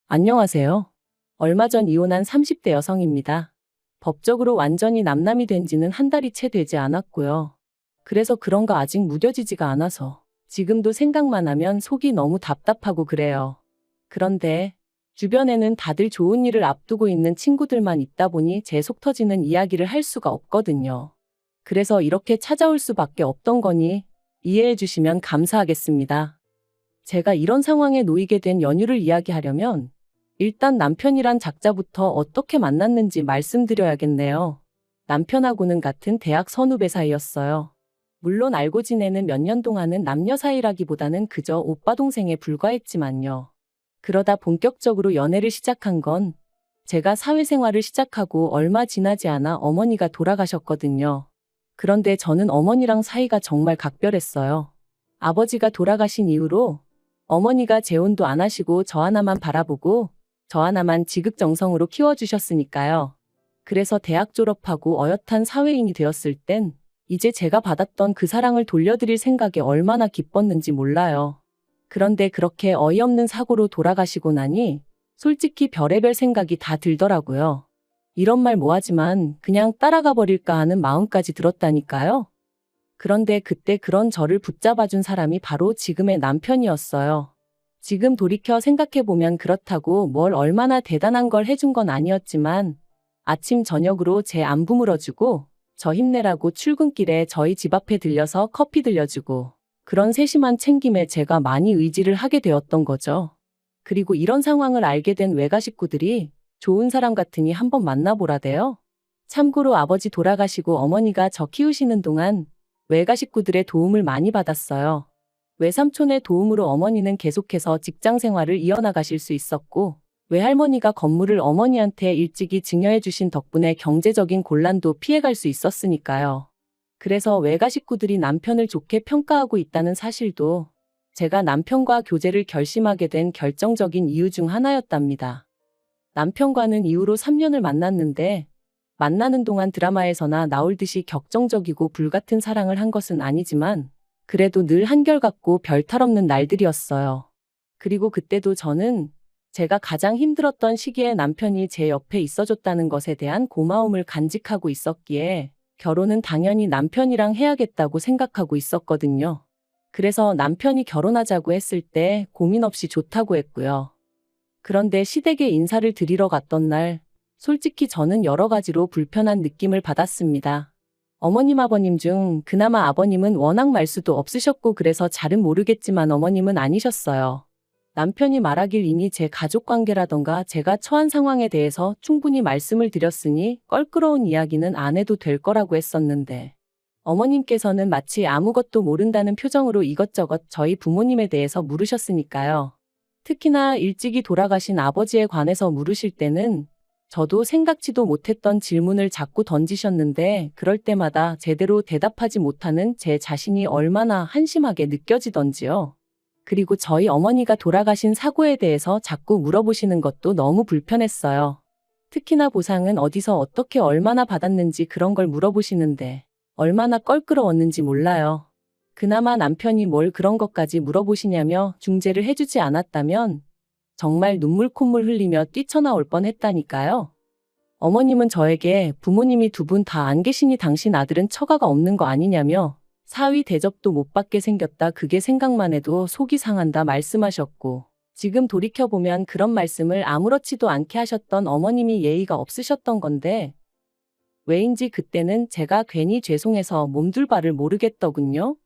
안녕하세요. 얼마 전 이혼한 30대 여성입니다. 법적으로 완전히 남남이 된 지는 한 달이 채 되지 않았고요. 그래서 그런가 아직 무뎌지지가 않아서 지금도 생각만 하면 속이 너무 답답하고 그래요. 그런데 주변에는 다들 좋은 일을 앞두고 있는 친구들만 있다 보니 제 속 터지는 이야기를 할 수가 없거든요. 그래서 이렇게 찾아올 수밖에 없던 거니 이해해 주시면 감사하겠습니다. 제가 이런 상황에 놓이게 된 연유를 이야기하려면 일단 남편이란 작자부터 어떻게 만났는지 말씀드려야겠네요. 남편하고는 같은 대학 선후배 사이였어요. 물론 알고 지내는 몇 년 동안은 남녀 사이라기보다는 그저 오빠 동생에 불과했지만요. 그러다 본격적으로 연애를 시작한 건 제가 사회생활을 시작하고 얼마 지나지 않아 어머니가 돌아가셨거든요. 그런데 저는 어머니랑 사이가 정말 각별했어요. 아버지가 돌아가신 이후로 어머니가 재혼도 안 하시고 저 하나만 바라보고 저 하나만 지극정성으로 키워주셨으니까요. 그래서 대학 졸업하고 어엿한 사회인이 되었을 땐 이제 제가 받았던 그 사랑을 돌려드릴 생각에 얼마나 기뻤는지 몰라요. 그런데 그렇게 어이없는 사고로 돌아가시고 나니 솔직히 별의별 생각이 다 들더라고요. 이런 말 뭐하지만 그냥 따라가 버릴까 하는 마음까지 들었다니까요. 그런데 그때 그런 저를 붙잡아준 사람이 바로 지금의 남편이었어요. 지금 돌이켜 생각해보면 그렇다고 뭘 얼마나 대단한 걸 해준 건 아니었지만 아침 저녁으로 제 안부 물어주고 저 힘내라고 출근길에 저희 집 앞에 들려서 커피 들려주고 그런 세심한 챙김에 제가 많이 의지를 하게 되었던 거죠. 그리고 이런 상황을 알게 된 외가 식구들이 좋은 사람 같으니 한번 만나보라대요. 참고로 아버지 돌아가시고 어머니가 저 키우시는 동안 외가 식구들의 도움을 많이 받았어요. 외삼촌의 도움으로 어머니는 계속해서 직장 생활을 이어나가실 수 있었고, 외할머니가 건물을 어머니한테 일찍이 증여해 주신 덕분에 경제적인 곤란도 피해갈 수 있었으니까요. 그래서 외가 식구들이 남편을 좋게 평가하고 있다는 사실도 제가 남편과 교제를 결심하게 된 결정적인 이유 중 하나였답니다. 남편과는 이후로 3년을 만났는데 만나는 동안 드라마에서나 나올 듯이 격정적이고 불같은 사랑을 한 것은 아니지만 그래도 늘 한결같고 별 탈 없는 날들이었어요. 그리고 그때도 저는 제가 가장 힘들었던 시기에 남편이 제 옆에 있어줬다는 것에 대한 고마움을 간직하고 있었기에 결혼은 당연히 남편이랑 해야겠다고 생각하고 있었거든요. 그래서 남편이 결혼하자고 했을 때 고민 없이 좋다고 했고요. 그런데 시댁에 인사를 드리러 갔던 날 솔직히 저는 여러 가지로 불편한 느낌을 받았습니다. 어머님 아버님 중 그나마 아버님은 워낙 말수도 없으셨고 그래서 잘은 모르겠지만 어머님은 아니셨어요. 남편이 말하길 이미 제 가족관계라던가 제가 처한 상황에 대해서 충분히 말씀을 드렸으니 껄끄러운 이야기는 안 해도 될 거라고 했었는데 어머님께서는 마치 아무것도 모른다는 표정으로 이것저것 저희 부모님에 대해서 물으셨으니까요. 특히나 일찍이 돌아가신 아버지에 관해서 물으실 때는 저도 생각지도 못했던 질문을 자꾸 던지셨는데 그럴 때마다 제대로 대답하지 못하는 제 자신이 얼마나 한심하게 느껴지던지요. 그리고 저희 어머니가 돌아가신 사고에 대해서 자꾸 물어보시는 것도 너무 불편했어요. 특히나 보상은 어디서 어떻게 얼마나 받았는지 그런 걸 물어보시는데 얼마나 껄끄러웠는지 몰라요. 그나마 남편이 뭘 그런 것까지 물어보시냐며 중재를 해주지 않았다면 정말 눈물 콧물 흘리며 뛰쳐나올 뻔했다니까요. 어머님은 저에게 부모님이 두 분 다 안 계시니 당신 아들은 처가가 없는 거 아니냐며 사위 대접도 못 받게 생겼다 그게 생각만 해도 속이 상한다 말씀하셨고 지금 돌이켜보면 그런 말씀을 아무렇지도 않게 하셨던 어머님이 예의가 없으셨던 건데 왜인지 그때는 제가 괜히 죄송해서 몸둘 바를 모르겠더군요.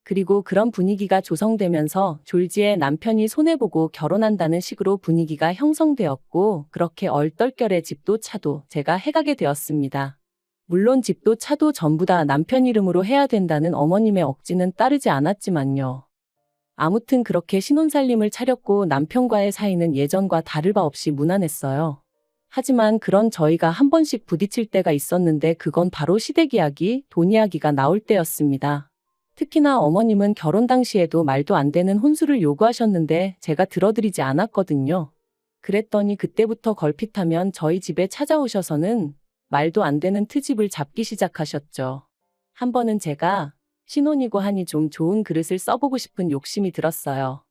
그리고 그런 분위기가 조성되면서 졸지에 남편이 손해보고 결혼한다는 식으로 분위기가 형성되었고 그렇게 얼떨결에 집도 차도 제가 해가게 되었습니다. 물론 집도 차도 전부 다 남편 이름으로 해야 된다는 어머님의 억지는 따르지 않았지만요. 아무튼 그렇게 신혼살림을 차렸고 남편과의 사이는 예전과 다를 바 없이 무난했어요. 하지만 그런 저희가 한 번씩 부딪힐 때가 있었는데 그건 바로 시댁 이야기, 돈 이야기가 나올 때였습니다. 특히나 어머님은 결혼 당시에도 말도 안 되는 혼수를 요구하셨는데 제가 들어드리지 않았거든요. 그랬더니 그때부터 걸핏하면 저희 집에 찾아오셔서는 말도 안 되는 트집을 잡기 시작하셨죠. 한 번은 제가 신혼이고 하니 좀 좋은 그릇을 써보고 싶은 욕심이 들었어요.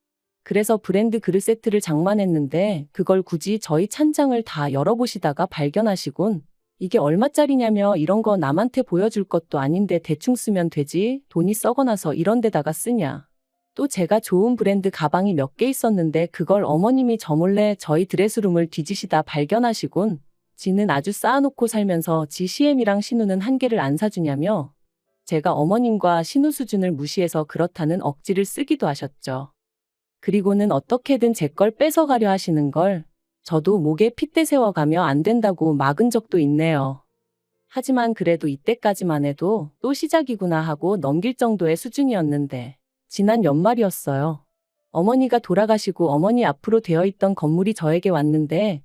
그래서 브랜드 그릇 세트를 장만했는데 그걸 굳이 저희 찬장을 다 열어보시다가 발견하시곤 이게 얼마짜리냐며 이런 거 남한테 보여줄 것도 아닌데 대충 쓰면 되지 돈이 썩어나서 이런 데다가 쓰냐. 또 제가 좋은 브랜드 가방이 몇 개 있었는데 그걸 어머님이 저 몰래 저희 드레스룸을 뒤지시다 발견하시곤 지는 아주 쌓아놓고 살면서 지 CM이랑 신우는 한 개를 안 사주냐며 제가 어머님과 신우 수준을 무시해서 그렇다는 억지를 쓰기도 하셨죠. 그리고는 어떻게든 제 걸 뺏어가려 하시는 걸 저도 목에 핏대 세워가며 안 된다고 막은 적도 있네요. 하지만 그래도 이때까지만 해도 또 시작이구나 하고 넘길 정도의 수준이었는데 지난 연말이었어요. 어머니가 돌아가시고 어머니 앞으로 되어 있던 건물이 저에게 왔는데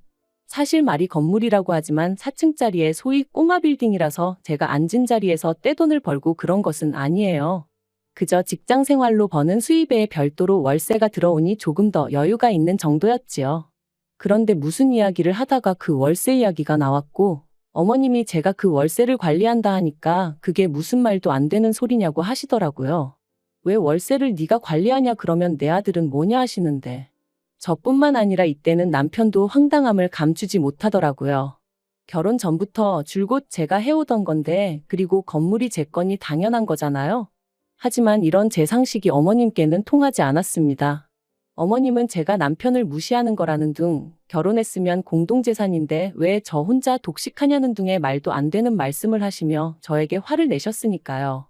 사실 말이 건물이라고 하지만 4층짜리의 소위 꼬마 빌딩이라서 제가 앉은 자리에서 떼돈을 벌고 그런 것은 아니에요. 그저 직장 생활로 버는 수입에 별도로 월세가 들어오니 조금 더 여유가 있는 정도였지요. 그런데 무슨 이야기를 하다가 그 월세 이야기가 나왔고 어머님이 제가 그 월세를 관리한다 하니까 그게 무슨 말도 안 되는 소리냐고 하시더라고요. 왜 월세를 네가 관리하냐 그러면 내 아들은 뭐냐 하시는데 저뿐만 아니라 이때는 남편도 황당함을 감추지 못하더라고요. 결혼 전부터 줄곧 제가 해오던 건데 그리고 건물이 제 거니 당연한 거잖아요. 하지만 이런 제 상식이 어머님께는 통하지 않았습니다. 어머님은 제가 남편을 무시하는 거라는 둥, 결혼했으면 공동재산인데 왜 저 혼자 독식하냐는 둥의 말도 안 되는 말씀을 하시며 저에게 화를 내셨으니까요.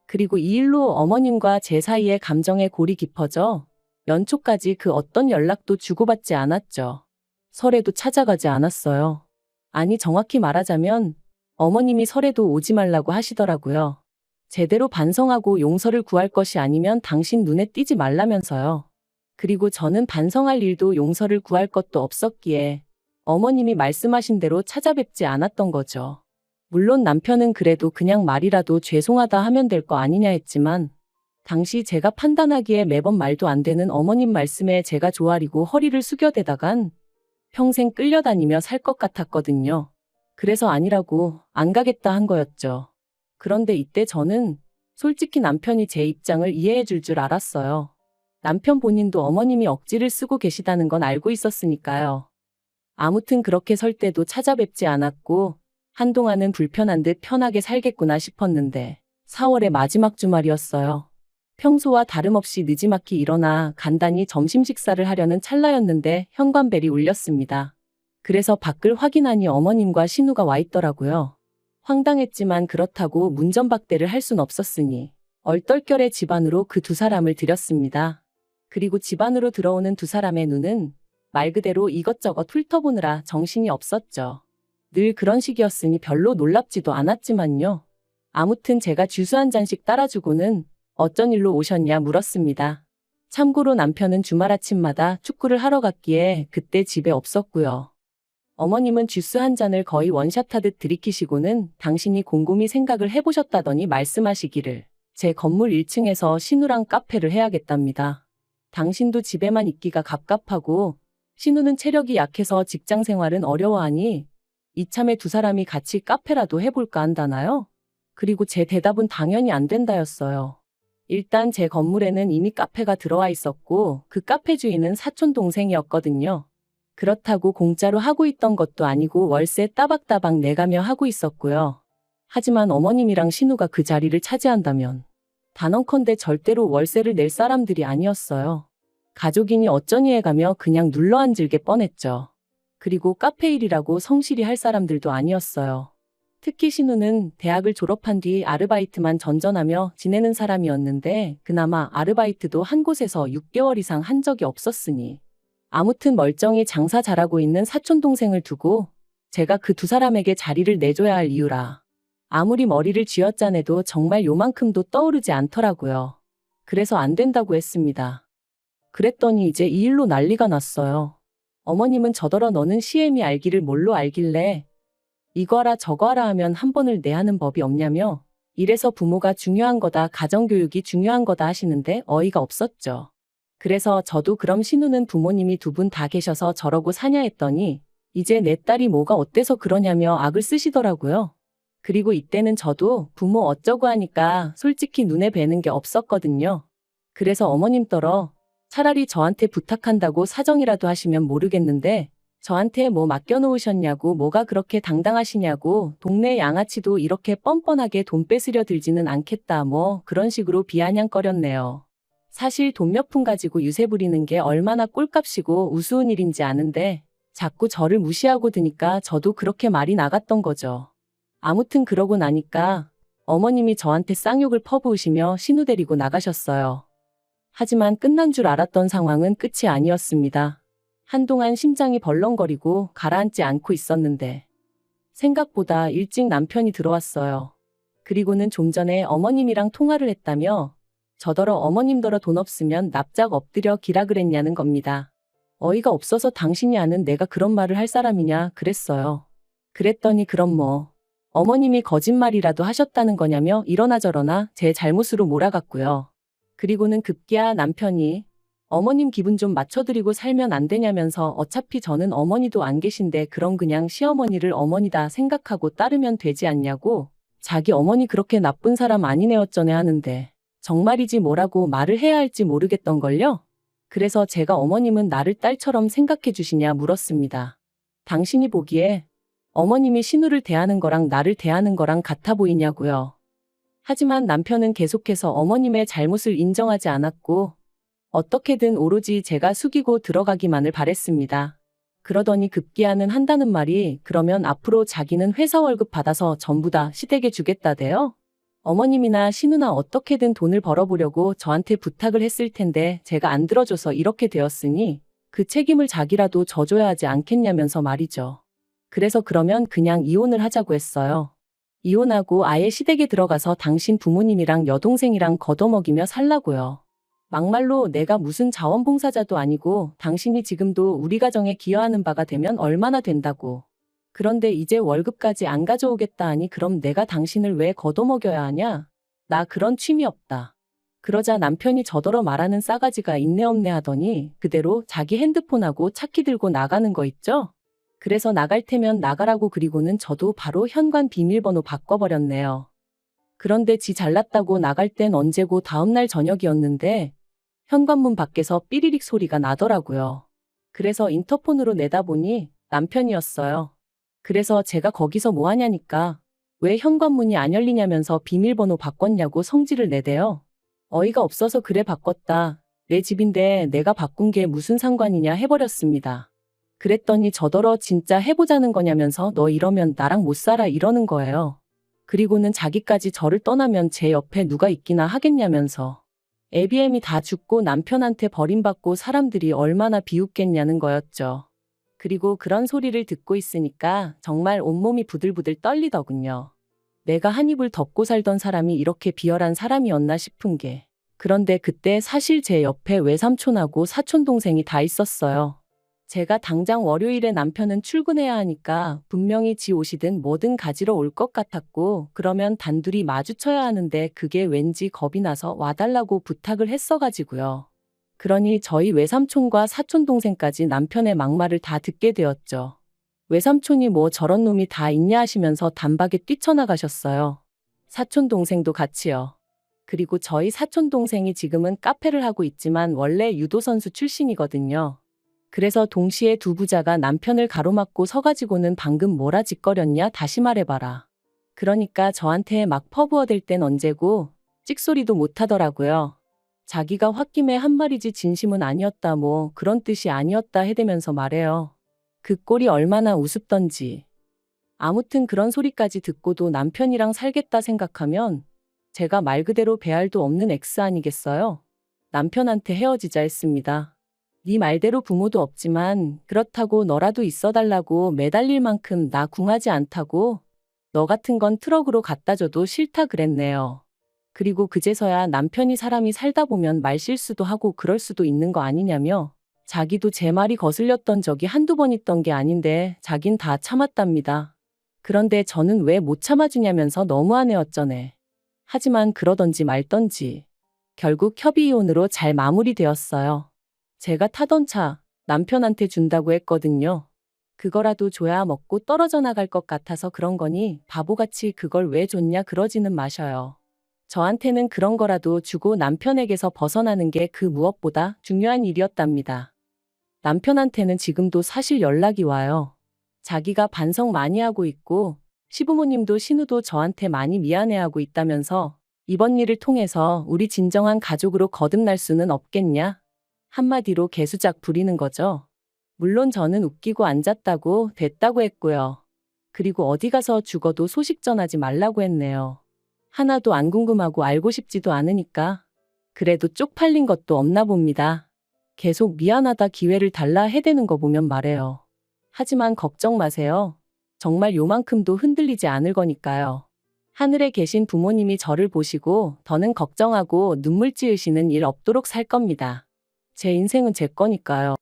그리고 이 일로 어머님과 제 사이에 감정의 골이 깊어져 연초까지 그 어떤 연락도 주고받지 않았죠. 설에도 찾아가지 않았어요. 아니 정확히 말하자면 어머님이 설에도 오지 말라고 하시더라고요. 제대로 반성하고 용서를 구할 것이 아니면 당신 눈에 띄지 말라면서요. 그리고 저는 반성할 일도 용서를 구할 것도 없었기에 어머님이 말씀하신 대로 찾아뵙지 않았던 거죠. 물론 남편은 그래도 그냥 말이라도 죄송하다 하면 될 거 아니냐 했지만 당시 제가 판단하기에 매번 말도 안 되는 어머님 말씀에 제가 조아리고 허리를 숙여대다간 평생 끌려다니며 살 것 같았거든요. 그래서 아니라고 안 가겠다 한 거였죠. 그런데 이때 저는 솔직히 남편이 제 입장을 이해해 줄 줄 알았어요. 남편 본인도 어머님이 억지를 쓰고 계시다는 건 알고 있었으니까요. 아무튼 그렇게 설 때도 찾아뵙지 않았고 한동안은 불편한 듯 편하게 살겠구나 싶었는데 4월의 마지막 주말이었어요. 평소와 다름없이 느지막이 일어나 간단히 점심 식사를 하려는 찰나였는데 현관벨이 울렸습니다. 그래서 밖을 확인하니 어머님과 신우가 와 있더라고요. 황당했지만 그렇다고 문전박대를 할 순 없었으니 얼떨결에 집 안으로 그 두 사람을 들였습니다. 그리고 집 안으로 들어오는 두 사람의 눈은 말 그대로 이것저것 훑어보느라 정신이 없었죠. 늘 그런 식이었으니 별로 놀랍지도 않았지만요. 아무튼 제가 주스 한 잔씩 따라주고는 어쩐 일로 오셨냐 물었습니다. 참고로 남편은 주말 아침마다 축구를 하러 갔기에 그때 집에 없었고요. 어머님은 주스 한 잔을 거의 원샷하듯 들이키시고는 당신이 곰곰이 생각을 해보셨다더니 말씀하시기를 제 건물 1층에서 신우랑 카페를 해야겠답니다. 당신도 집에만 있기가 갑갑하고 신우는 체력이 약해서 직장 생활은 어려워하니 이참에 두 사람이 같이 카페라도 해볼까 한다나요? 그리고 제 대답은 당연히 안 된다였어요. 일단 제 건물에는 이미 카페가 들어와 있었고 그 카페 주인은 사촌 동생이었거든요. 그렇다고 공짜로 하고 있던 것도 아니고 월세 따박따박 내가며 하고 있었고요. 하지만 어머님이랑 신우가 그 자리를 차지한다면 단언컨대 절대로 월세를 낼 사람들이 아니었어요. 가족이니 어쩌니 해가며 그냥 눌러앉을 게 뻔했죠. 그리고 카페 일이라고 성실히 할 사람들도 아니었어요. 특히 신우는 대학을 졸업한 뒤 아르바이트만 전전하며 지내는 사람이었는데 그나마 아르바이트도 한 곳에서 6개월 이상 한 적이 없었으니 아무튼 멀쩡히 장사 잘하고 있는 사촌동생을 두고 제가 그 두 사람에게 자리를 내줘야 할 이유라. 아무리 머리를 쥐어짜내도 정말 요만큼도 떠오르지 않더라고요. 그래서 안 된다고 했습니다. 그랬더니 이제 이 일로 난리가 났어요. 어머님은 저더러 너는 CM이 알기를 뭘로 알길래 이거 하라 저거 하라 하면 한 번을 내하는 법이 없냐며 이래서 부모가 중요한 거다 가정교육이 중요한 거다 하시는데 어이가 없었죠. 그래서 저도 그럼 신우는 부모님이 두 분 다 계셔서 저러고 사냐 했더니 이제 내 딸이 뭐가 어때서 그러냐며 악을 쓰시더라고요. 그리고 이때는 저도 부모 어쩌고 하니까 솔직히 눈에 뵈는 게 없었거든요. 그래서 어머님더러 차라리 저한테 부탁한다고 사정이라도 하시면 모르겠는데 저한테 뭐 맡겨놓으셨냐고 뭐가 그렇게 당당하시냐고 동네 양아치도 이렇게 뻔뻔하게 돈 뺏으려 들지는 않겠다 뭐 그런 식으로 비아냥거렸네요. 사실 돈 몇 푼 가지고 유세 부리는 게 얼마나 꼴값이고 우스운 일인지 아는데 자꾸 저를 무시하고 드니까 저도 그렇게 말이 나갔던 거죠. 아무튼 그러고 나니까 어머님이 저한테 쌍욕을 퍼부으시며 신우 데리고 나가셨어요. 하지만 끝난 줄 알았던 상황은 끝이 아니었습니다. 한동안 심장이 벌렁거리고 가라앉지 않고 있었는데 생각보다 일찍 남편이 들어왔어요. 그리고는 좀 전에 어머님이랑 통화를 했다며 저더러 어머님더러 돈 없으면 납작 엎드려 기라 그랬냐는 겁니다. 어이가 없어서 당신이 아는 내가 그런 말을 할 사람이냐 그랬어요. 그랬더니 그럼 뭐 어머님이 거짓말이라도 하셨다는 거냐며 이러나 저러나 제 잘못으로 몰아갔고요. 그리고는 급기야 남편이 어머님 기분 좀 맞춰드리고 살면 안 되냐면서 어차피 저는 어머니도 안 계신데 그럼 그냥 시어머니를 어머니다 생각하고 따르면 되지 않냐고 자기 어머니 그렇게 나쁜 사람 아니네 어쩌네 하는데 정말이지 뭐라고 말을 해야 할지 모르겠던걸요. 그래서 제가 어머님은 나를 딸처럼 생각해 주시냐 물었습니다. 당신이 보기에 어머님이 신우를 대하는 거랑 나를 대하는 거랑 같아 보이냐고요. 하지만 남편은 계속해서 어머님의 잘못을 인정하지 않았고 어떻게든 오로지 제가 숙이고 들어가기만을 바랬습니다. 그러더니 급기야는 한다는 말이 그러면 앞으로 자기는 회사 월급 받아서 전부 다 시댁에 주겠다대요? 어머님이나 신우나 어떻게든 돈을 벌어보려고 저한테 부탁을 했을 텐데 제가 안 들어줘서 이렇게 되었으니 그 책임을 자기라도 져줘야 하지 않겠냐면서 말이죠. 그래서 그러면 그냥 이혼을 하자고 했어요. 이혼하고 아예 시댁에 들어가서 당신 부모님이랑 여동생이랑 걷어먹이며 살라고요. 막말로 내가 무슨 자원봉사자도 아니고 당신이 지금도 우리 가정에 기여하는 바가 되면 얼마나 된다고. 그런데 이제 월급까지 안 가져오겠다 하니 그럼 내가 당신을 왜 걷어먹여야 하냐? 나 그런 취미 없다. 그러자 남편이 저더러 말하는 싸가지가 있네 없네 하더니 그대로 자기 핸드폰하고 차키 들고 나가는 거 있죠? 그래서 나갈 테면 나가라고 그리고는 저도 바로 현관 비밀번호 바꿔버렸네요. 그런데 지 잘났다고 나갈 땐 언제고 다음날 저녁이었는데 현관문 밖에서 삐리릭 소리가 나더라고요. 그래서 인터폰으로 내다보니 남편이었어요. 그래서 제가 거기서 뭐 하냐니까 왜 현관문이 안 열리냐면서 비밀번호 바꿨냐고 성질을 내대요. 어이가 없어서 그래 바꿨다. 내 집인데 내가 바꾼 게 무슨 상관이냐 해버렸습니다. 그랬더니 저더러 진짜 해보자는 거냐면서 너 이러면 나랑 못 살아 이러는 거예요. 그리고는 자기까지 저를 떠나면 제 옆에 누가 있기나 하겠냐면서 애비애미 다 죽고 남편한테 버림받고 사람들이 얼마나 비웃겠냐는 거였죠. 그리고 그런 소리를 듣고 있으니까 정말 온몸이 부들부들 떨리더군요. 내가 한 입을 덮고 살던 사람이 이렇게 비열한 사람이었나 싶은 게. 그런데 그때 사실 제 옆에 외삼촌하고 사촌동생이 다 있었어요. 제가 당장 월요일에 남편은 출근해야 하니까 분명히 지 옷이든 뭐든 가지러 올 것 같았고 그러면 단둘이 마주쳐야 하는데 그게 왠지 겁이 나서 와달라고 부탁을 했어가지고요. 그러니 저희 외삼촌과 사촌동생까지 남편의 막말을 다 듣게 되었죠. 외삼촌이 뭐 저런 놈이 다 있냐 하시면서 단박에 뛰쳐나가셨어요. 사촌동생도 같이요. 그리고 저희 사촌동생이 지금은 카페를 하고 있지만 원래 유도선수 출신이거든요. 그래서 동시에 두 부자가 남편을 가로막고 서가지고는 방금 뭐라 짓거렸냐 다시 말해봐라. 그러니까 저한테 막 퍼부어댈 땐 언제고 찍소리도 못하더라고요. 자기가 홧김에 한 말이지 진심은 아니었다 뭐 그런 뜻이 아니었다 해대면서 말해요. 그 꼴이 얼마나 우습던지. 아무튼 그런 소리까지 듣고도 남편이랑 살겠다 생각하면 제가 말 그대로 배알도 없는 X 아니겠어요? 남편한테 헤어지자 했습니다. 네 말대로 부모도 없지만 그렇다고 너라도 있어달라고 매달릴 만큼 나 궁하지 않다고 너 같은 건 트럭으로 갖다 줘도 싫다 그랬네요. 그리고 그제서야 남편이 사람이 살다 보면 말실수도 하고 그럴 수도 있는 거 아니냐며 자기도 제 말이 거슬렸던 적이 한두 번 있던 게 아닌데 자긴 다 참았답니다. 그런데 저는 왜 못 참아주냐면서 너무하네 어쩌네. 하지만 그러던지 말던지 결국 협의이혼으로 잘 마무리되었어요. 제가 타던 차 남편한테 준다고 했거든요. 그거라도 줘야 먹고 떨어져 나갈 것 같아서 그런 거니 바보같이 그걸 왜 줬냐 그러지는 마셔요. 저한테는 그런 거라도 주고 남편에게서 벗어나는 게 그 무엇보다 중요한 일이었답니다. 남편한테는 지금도 사실 연락이 와요. 자기가 반성 많이 하고 있고 시부모님도 신우도 저한테 많이 미안해하고 있다면서 이번 일을 통해서 우리 진정한 가족으로 거듭날 수는 없겠냐? 한마디로 개수작 부리는 거죠. 물론 저는 웃기고 앉았다고 됐다고 했고요. 그리고 어디 가서 죽어도 소식 전하지 말라고 했네요. 하나도 안 궁금하고 알고 싶지도 않으니까. 그래도 쪽팔린 것도 없나 봅니다. 계속 미안하다 기회를 달라 해대는 거 보면 말해요. 하지만 걱정 마세요. 정말 요만큼도 흔들리지 않을 거니까요. 하늘에 계신 부모님이 저를 보시고 더는 걱정하고 눈물 찌으시는 일 없도록 살 겁니다. 제 인생은 제 거니까요.